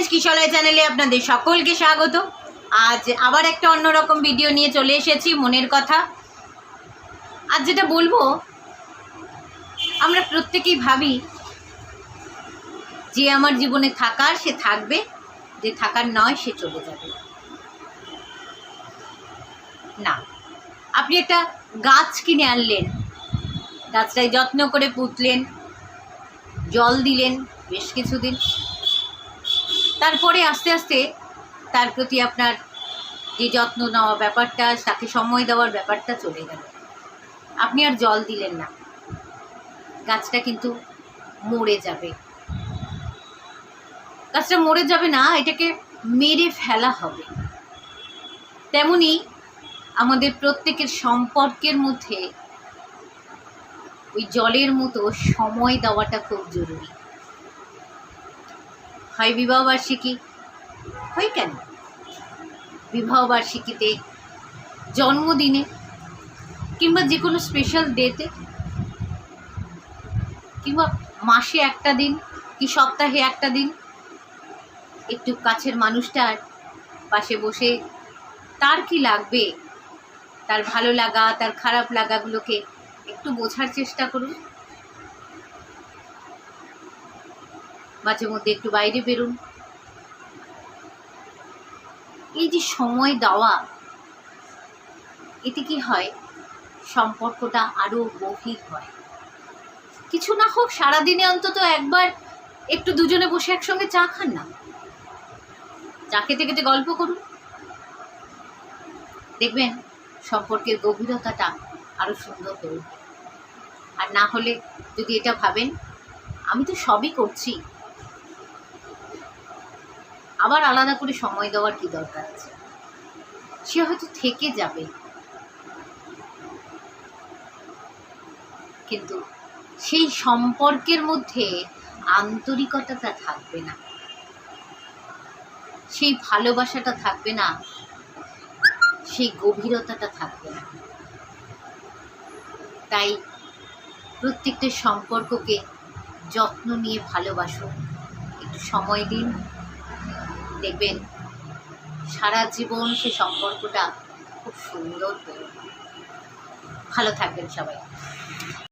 Friends, কিশলয় চ্যানেলে আপনাদের সকলকে স্বাগত। আজ আবার একটা অন্যরকম ভিডিও নিয়ে চলে এসেছি, মনের কথা। আজ যেটা বলবো, আমরা প্রত্যেকেই ভাবি যে আমার জীবনে থাকার সে থাকবে, যে থাকার নয় সে চলে যাবে। না, আপনি একটা গাছ কিনে আনলেন, গাছটায় যত্ন করে পুঁতলেন, জল দিলেন বেশ কিছুদিন, তারপরে আস্তে আস্তে তার প্রতি আপনার যে যত্ন নেওয়া ব্যাপারটা, তাকে সময় দেওয়ার ব্যাপারটা চলে গেল। আপনি আর জল দিলেন না, গাছটা কিন্তু মরে যাবে। গাছটা মরে যাবে না, এটাকে মেরে ফেলা হবে। তেমনি আমাদের প্রত্যেকের সম্পর্কের মধ্যে ওই জলের মতো সময় দেওয়াটা খুব জরুরি। হয় বিবাহবার্ষিকী, হয় কেন বিবাহবার্ষিকীতে, জন্মদিনে, কিংবা যে কোনো স্পেশাল ডেতে, কিংবা মাসে একটা দিন কি সপ্তাহে একটা দিন একটু কাছের মানুষটার পাশে বসে তার কি লাগবে, তার ভালো লাগা, তার খারাপ লাগাগুলোকে একটু বোঝার চেষ্টা করুন। মাঝে মধ্যে একটু বাইরে বেরুন। এই যে সময় দেওয়া, এতে কি হয়, সম্পর্কটা আরো গভীর হয়। কিছু না হোক, সারাদিনে অন্তত একবার একটু দুজনে বসে একসঙ্গে চা খান না, চা খেতে খেতে গল্প করুন। দেখবেন সম্পর্কের গভীরতাটা আরো সুন্দর হয়ে উঠবে। আর না হলে যদি এটা ভাবেন আমি তো সবই করছি, আবার আলাদা করে সময় দেওয়ার কি দরকার আছে, সে হয়তো থেকে যাবে, কিন্তু সেই সম্পর্কের মধ্যে আন্তরিকতাটা থাকবে না, সেই ভালোবাসাটা থাকবে না, সেই গভীরতাটা থাকবে না। তাই প্রত্যেকটা সম্পর্ককে যত্ন নিয়ে ভালোবাসুন, একটু সময় দিন, দেখবেন সারা জীবন সে সম্পর্কটা খুব সুন্দর হয়ে। ভালো থাকবেন সবাই।